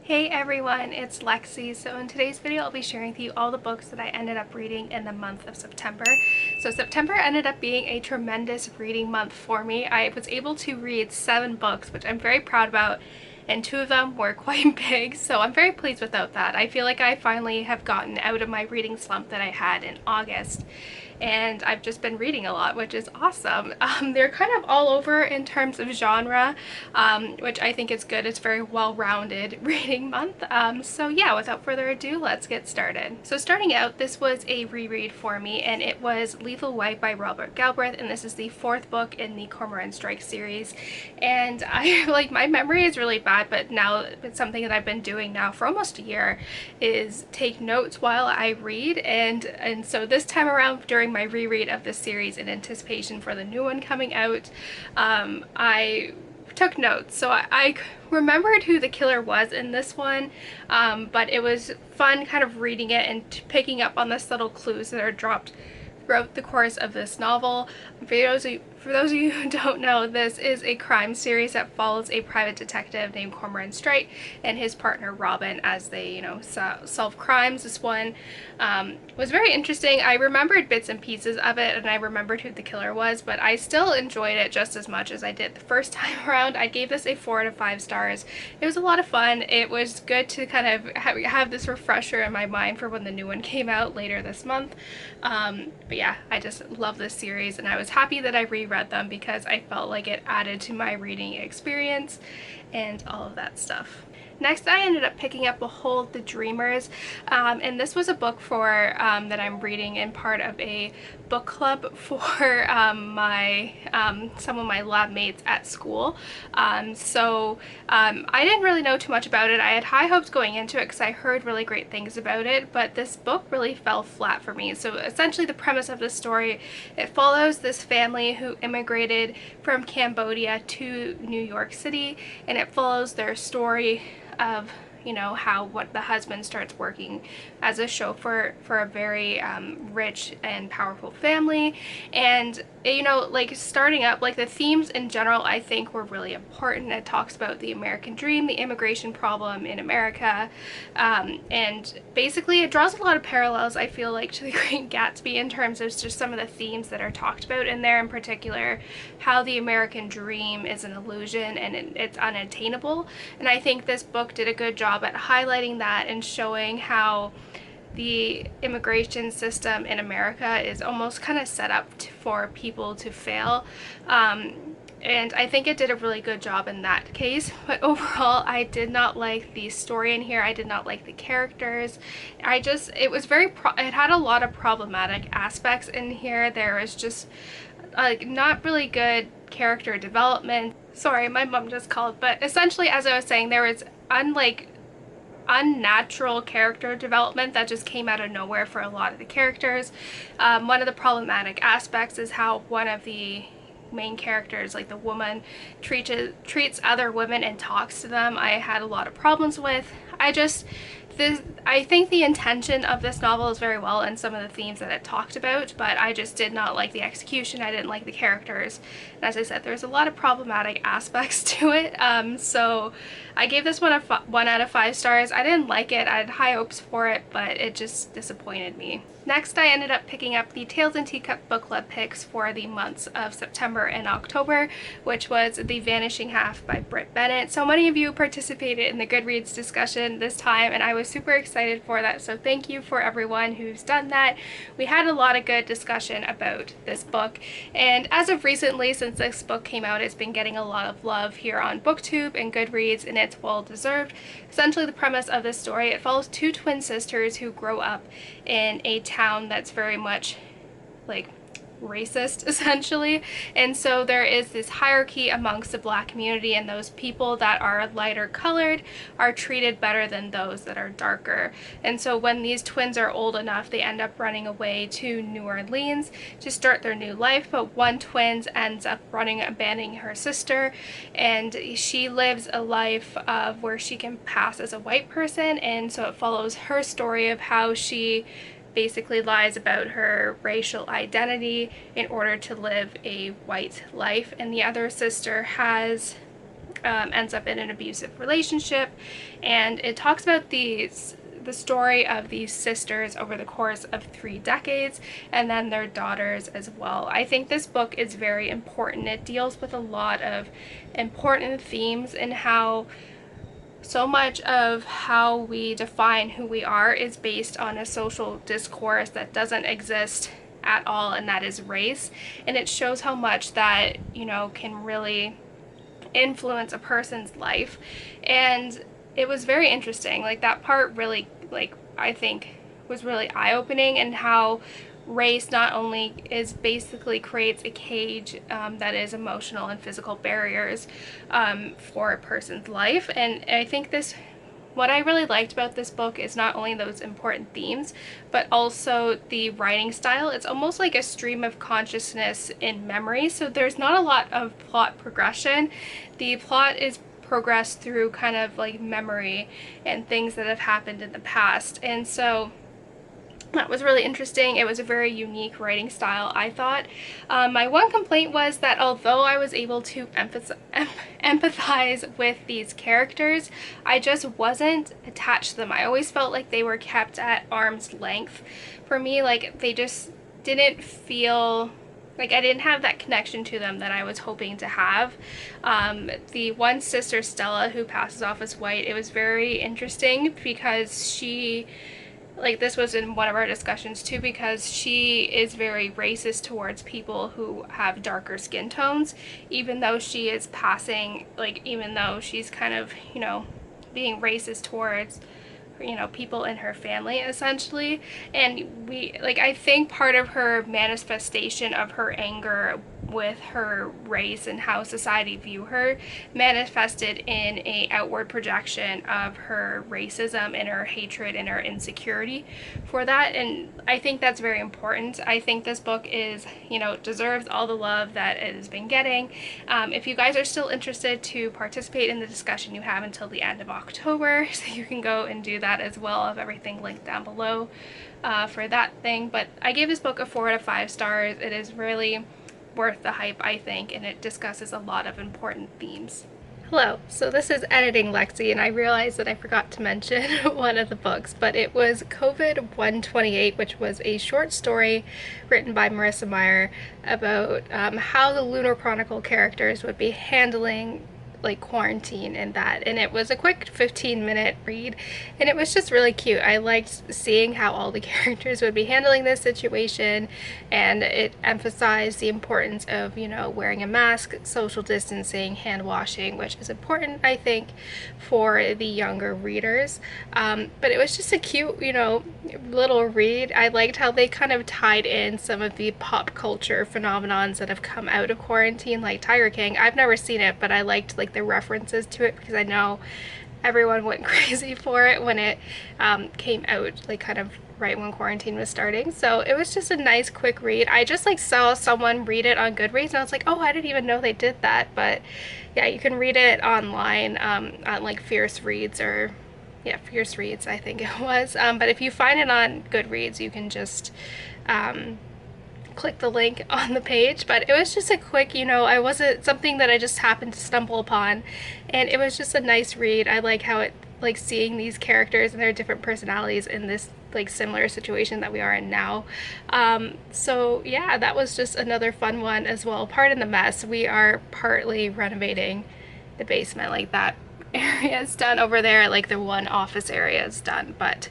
Hey everyone, it's Lexie. So in today's video I'll be sharing with you all the books that I ended up reading in the month of September. So September ended up being a tremendous reading month for me. I was able to read 7 books, which I'm very proud about, and 2 of them were quite big, so I'm very pleased without that. I feel like I finally have gotten out of my reading slump that I had in August, and I've just been reading a lot, which is awesome. They're kind of all over in terms of genre, which I think is good. It's very well-rounded reading month. So yeah, without further ado, let's get started. So starting out, this was a reread for me, and it was Lethal White by Robert Galbraith, and this is the 4th book in the Cormoran Strike series. And I like, my memory is really bad, but now it's something that I've been doing now for almost a year, is take notes while I read, and so this time around during my reread of this series in anticipation for the new one coming out, I took notes. So I remembered who the killer was in this one, but it was fun kind of reading it and picking up on the subtle clues that are dropped throughout the course of this novel. For those of you who don't know, this is a crime series that follows a private detective named Cormoran Strike and his partner Robin as they, solve crimes. This one was very interesting. I remembered bits and pieces of it, and I remembered who the killer was, but I still enjoyed it just as much as I did the first time around. I gave this a 4 out of 5 stars. It was a lot of fun. It was good to kind of have this refresher in my mind for when the new one came out later this month. But yeah, I just love this series, and I was happy that I reread them because I felt like it added to my reading experience and all of that stuff. Next, I ended up picking up Behold the Dreamers, and this was a book for that I'm reading in part of a book club for some of my lab mates at school. I didn't really know too much about it. I had high hopes going into it because I heard really great things about it, but this book really fell flat for me. So essentially the premise of the story, it follows this family who immigrated from Cambodia to New York City, and it follows their story of how the husband starts working as a chauffeur for a very rich and powerful family, and starting up, the themes in general I think were really important. It talks about the American dream, the immigration problem in America, and basically it draws a lot of parallels, I feel like, to The Great Gatsby in terms of just some of the themes that are talked about in there, in particular how the American dream is an illusion and it's unattainable. And I think this book did a good job at highlighting that and showing how the immigration system in America is almost kind of set up for people to fail. And I think it did a really good job in that case, but overall I did not like the story in here. I did not like the characters. It had a lot of problematic aspects in here. There was just not really good character development. Sorry, my mom just called, but essentially, as I was saying, there was unnatural character development that just came out of nowhere for a lot of the characters. One of the problematic aspects is how one of the main characters, the woman, treats other women and talks to them. I had a lot of problems with. I think the intention of this novel is very well and some of the themes that it talked about, but I just did not like the execution. I didn't like the characters, and as I said, there's a lot of problematic aspects to it. So I gave this one a 1 out of 5 stars. I didn't like it. I had high hopes for it, but it just disappointed me. Next, I ended up picking up the Tales and Teacup book club picks for the months of September and October, which was The Vanishing Half by Bennett. So many of you participated in the Goodreads discussion this time, and I was super excited for that, so thank you for everyone who's done that. We had a lot of good discussion about this book, and as of recently, since this book came out, it's been getting a lot of love here on BookTube and Goodreads, and it's well deserved. Essentially, the premise of this story, it follows 2 twin sisters who grow up in a town that's very much racist, essentially, and so there is this hierarchy amongst the Black community, and those people that are lighter colored are treated better than those that are darker. And so when these twins are old enough, they end up running away to New Orleans to start their new life, but one twin ends up abandoning her sister, and she lives a life of where she can pass as a white person, and so it follows her story of how she basically lies about her racial identity in order to live a white life. And the other sister has ends up in an abusive relationship, and it talks about the story of these sisters over the course of 3 decades, and then their daughters as well. I think this book is very important. It deals with a lot of important themes and how so much of how we define who we are is based on a social discourse that doesn't exist at all, and that is race. And it shows how much that, you know, can really influence a person's life. And it was very interesting. Like, that part really, like, I think was really eye-opening, and how race not only is basically creates a cage that is emotional and physical barriers for a person's life. And I think what I really liked about this book is not only those important themes, but also the writing style. It's almost like a stream of consciousness in memory. So there's not a lot of plot progression. The plot is progressed through kind of like memory and things that have happened in the past. And so that was really interesting. It was a very unique writing style, I thought. My one complaint was that although I was able to empathize with these characters, I just wasn't attached to them. I always felt like they were kept at arm's length for me. Like, they just didn't feel like I didn't have that connection to them that I was hoping to have. The one sister, Stella, who passes off as white, it was very interesting because she, like, this was in one of our discussions too, because she is very racist towards people who have darker skin tones, even though she is passing, like, even though she's kind of, you know, being racist towards, you know, people in her family essentially. And I think part of her manifestation of her anger with her race and how society view her manifested in a outward projection of her racism and her hatred and her insecurity for that. And I think that's very important. I think this book is, you know, deserves all the love that it has been getting. If you guys are still interested to participate in the discussion, you have until the end of October, so you can go and do that as well. I have everything linked down below for that thing. But I gave this book a 4 out of 5 stars. It is really worth the hype, I think, and it discusses a lot of important themes. Hello, so this is Editing Lexie, and I realized that I forgot to mention one of the books, but it was COVID 128, which was a short story written by Marissa Meyer about how the Lunar Chronicle characters would be handling like quarantine and that. And it was a quick 15-minute read, and it was just really cute. I liked seeing how all the characters would be handling this situation, and it emphasized the importance of, you know, wearing a mask, social distancing, hand washing, which is important, I think, for the younger readers. But it was just a cute, you know, little read. I liked how they kind of tied in some of the pop culture phenomenons that have come out of quarantine, like Tiger King. I've never seen it, but I liked like the references to it because I know everyone went crazy for it when it came out, like kind of right when quarantine was starting. So it was just a nice quick read. I just like saw someone read it on Goodreads and I was like, oh, I didn't even know they did that. But yeah, you can read it online on like Fierce Reads, or yeah, Fierce Reads I think it was. But if you find it on Goodreads, you can just click the link on the page. But it was just a quick, you know, I wasn't something that I just happened to stumble upon, and it was just a nice read. I like how it, like, seeing these characters and their different personalities in this like similar situation that we are in now. So yeah, that was just another fun one as well. Pardon the mess, we are partly renovating the basement, like that area is done over there, like the one office area is done, but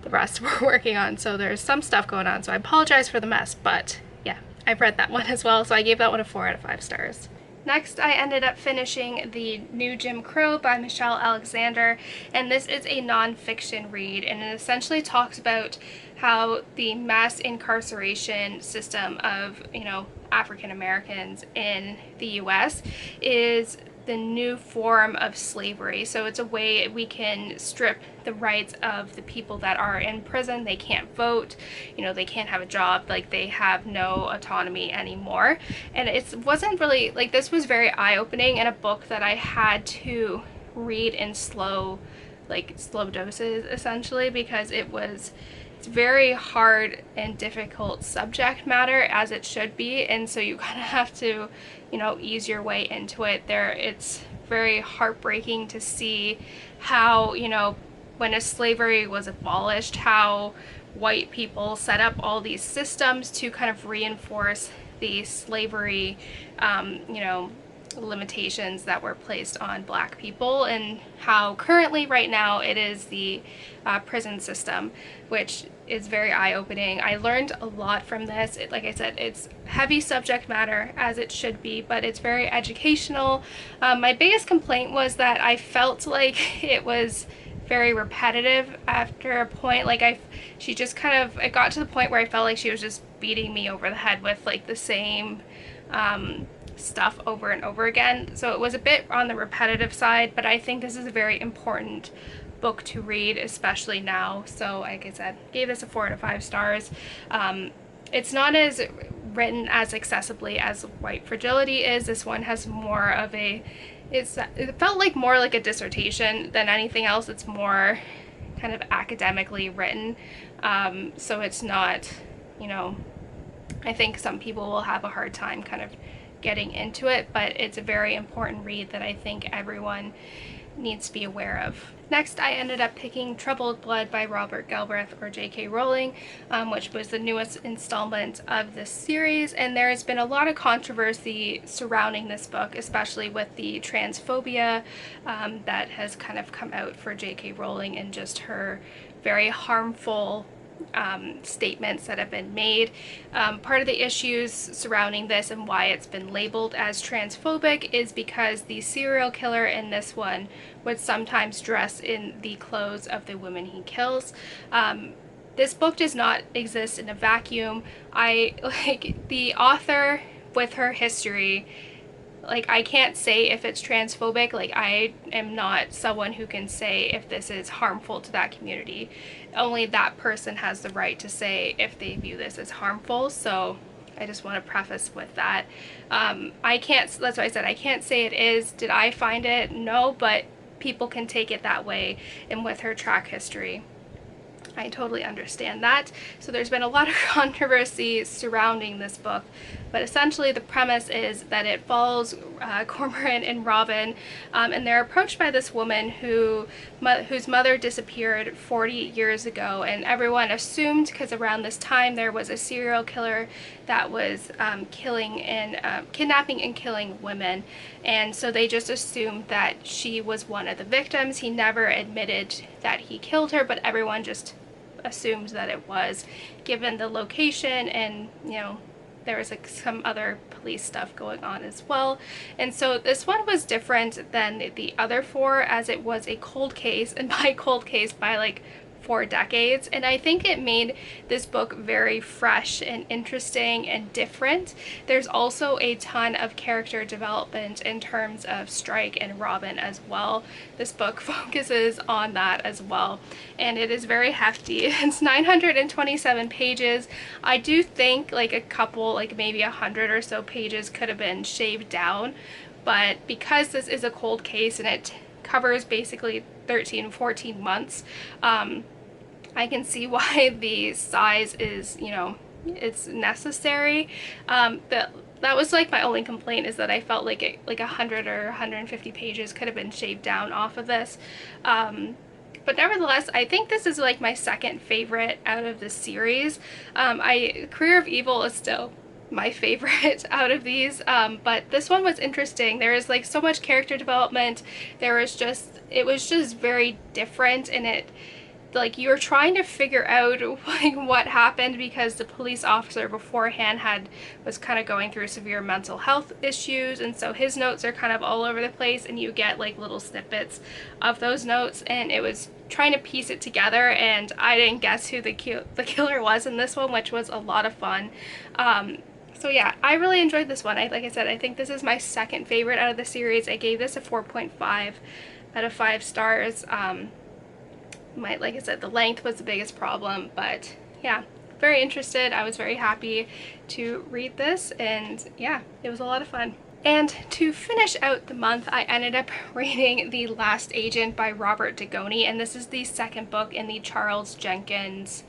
the rest we're working on, so there's some stuff going on, so I apologize for the mess. But yeah, I've read that one as well, so I gave that one a 4 out of 5 stars. Next, I ended up finishing The New Jim Crow by Michelle Alexander, and this is a non-fiction read, and it essentially talks about how the mass incarceration system of, you know, African Americans in the US is the new form of slavery. So it's a way we can strip the rights of the people that are in prison. They can't vote, you know, they can't have a job, like they have no autonomy anymore. And it wasn't really, like, this was very eye-opening, and a book that I had to read in slow doses essentially, because it's very hard and difficult subject matter, as it should be, and so you kind of have to, you know, ease your way into it. It's very heartbreaking to see how, you know, when slavery was abolished, how white people set up all these systems to kind of reinforce the slavery, you know, limitations that were placed on Black people, and how currently right now it is the prison system, which is very eye-opening. I learned a lot from this. Like I said, it's heavy subject matter, as it should be, but it's very educational. My biggest complaint was that I felt like it was very repetitive after a point. Like she just kind of, it got to the point where I felt like she was just beating me over the head with like the same stuff over and over again. So it was a bit on the repetitive side, but I think this is a very important book to read, especially now. So like I said, gave this a 4 out of 5 stars. It's not as written as accessibly as White Fragility is. This one has more of a, it felt like more like a dissertation than anything else. It's more kind of academically written. So it's not, you know, I think some people will have a hard time kind of getting into it, but it's a very important read that I think everyone needs to be aware of. Next, I ended up picking Troubled Blood by Robert Galbraith, or J.K. Rowling, which was the newest installment of this series, and there has been a lot of controversy surrounding this book, especially with the transphobia that has kind of come out for J.K. Rowling and just her very harmful statements that have been made. Part of the issues surrounding this and why it's been labeled as transphobic is because the serial killer in this one would sometimes dress in the clothes of the women he kills. This book does not exist in a vacuum. The author, with her history, like, I can't say if it's transphobic. Like, I am not someone who can say if this is harmful to that community. Only that person has the right to say if they view this as harmful. So I just want to preface with that. I can't, that's why I said I can't say it is. Did I find it? No, but people can take it that way. And with her track history, I totally understand that. So there's been a lot of controversy surrounding this book, but essentially the premise is that it follows Cormoran and Robin, and they're approached by this woman whose mother disappeared 40 years ago, and everyone assumed, because around this time there was a serial killer that was kidnapping and killing women, and so they just assumed that she was one of the victims. He never admitted that he killed her, but everyone just assumed that it was, given the location, and you know, there was like some other police stuff going on as well. And so this one was different than the other 4, as it was a cold case, and by cold case, by like 4 decades, and I think it made this book very fresh and interesting and different. There's also a ton of character development in terms of Strike and Robin as well. This book focuses on that as well, and it is very hefty. It's 927 pages. I do think like a couple, like maybe 100 or so pages could have been shaved down, but because this is a cold case and it covers basically 13-14 months, I can see why the size is, you know, it's necessary. That was like my only complaint, is that I felt like 100 or 150 pages could have been shaved down off of this. But nevertheless, I think this is like my second favorite out of the series. Career of Evil is still my favorite out of these, but this one was interesting. There is like so much character development. It was just very different, and it, like, you're trying to figure out like what happened, because the police officer beforehand was kind of going through severe mental health issues, and so his notes are kind of all over the place, and you get like little snippets of those notes, and it was trying to piece it together, and I didn't guess who the killer was in this one, which was a lot of fun. So yeah, I really enjoyed this one. Like I said, I think this is my second favorite out of the series. I gave this a 4.5 out of 5 stars. Like I said, the length was the biggest problem, but yeah, very interested. I was very happy to read this, and yeah, it was a lot of fun. And to finish out the month, I ended up reading The Last Agent by Robert Dugoni, and this is the second book in the Charles Jenkins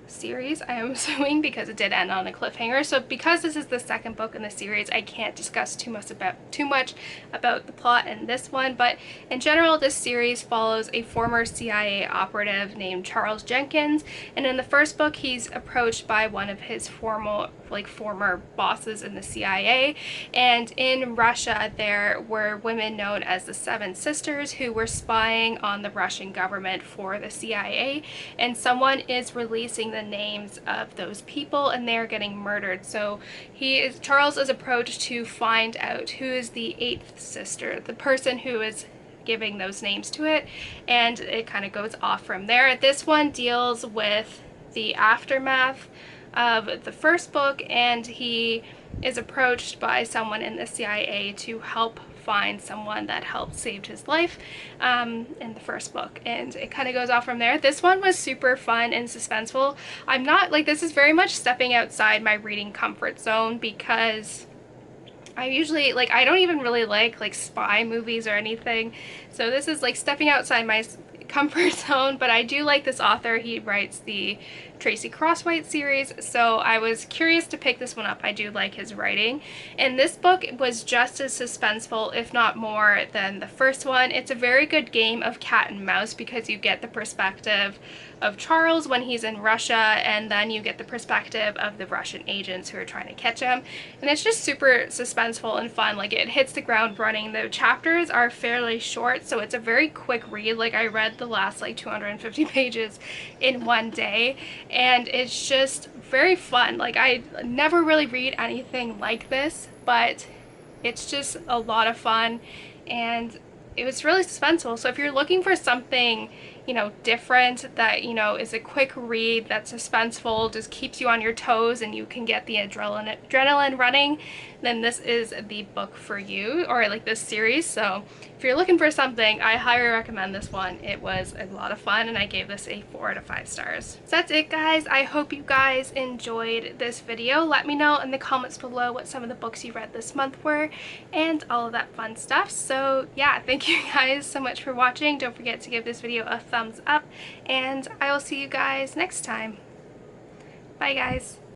series, I am assuming, because it did end on a cliffhanger. So because this is the second book in the series, I can't discuss too much about the plot in this one, but in general this series follows a former CIA operative named Charles Jenkins, and in the first book he's approached by one of his former bosses in the CIA, and in Russia there were women known as the Seven Sisters who were spying on the Russian government for the CIA, and someone is releasing the names of those people and they're getting murdered. So Charles is approached to find out who is the eighth sister, the person who is giving those names to it, and it kind of goes off from there. This one deals with the aftermath of the first book, and he is approached by someone in the CIA to help find someone that helped save his life in the first book, and it kind of goes off from there. This one was super fun and suspenseful. I'm not like, this is very much stepping outside my reading comfort zone, because I usually I don't even really like spy movies or anything, so this is like stepping outside my comfort zone, but I do like this author. He writes the Tracy Crosswhite series, so I was curious to pick this one up. I do like his writing, and this book was just as suspenseful, if not more, than the first one. It's a very good game of cat and mouse because you get the perspective of Charles when he's in Russia, and then you get the perspective of the Russian agents who are trying to catch him, and it's just super suspenseful and fun. Like, it hits the ground running. The chapters are fairly short, so it's a very quick read. Like, I read the last 250 pages in one day, and it's just very fun. Like, I never really read anything like this, but it's just a lot of fun, and it was really suspenseful. So if you're looking for something, different, that, is a quick read, that's suspenseful, just keeps you on your toes and you can get the adrenaline running, then this is the book for you, or this series. So if you're looking for something, I highly recommend this one. It was a lot of fun, and I gave this a 4 out of 5 stars. So that's it, guys. I hope you guys enjoyed this video. Let me know in the comments below what some of the books you read this month were, and all of that fun stuff. So yeah, thank you guys so much for watching. Don't forget to give this video a thumbs up, and I will see you guys next time. Bye, guys.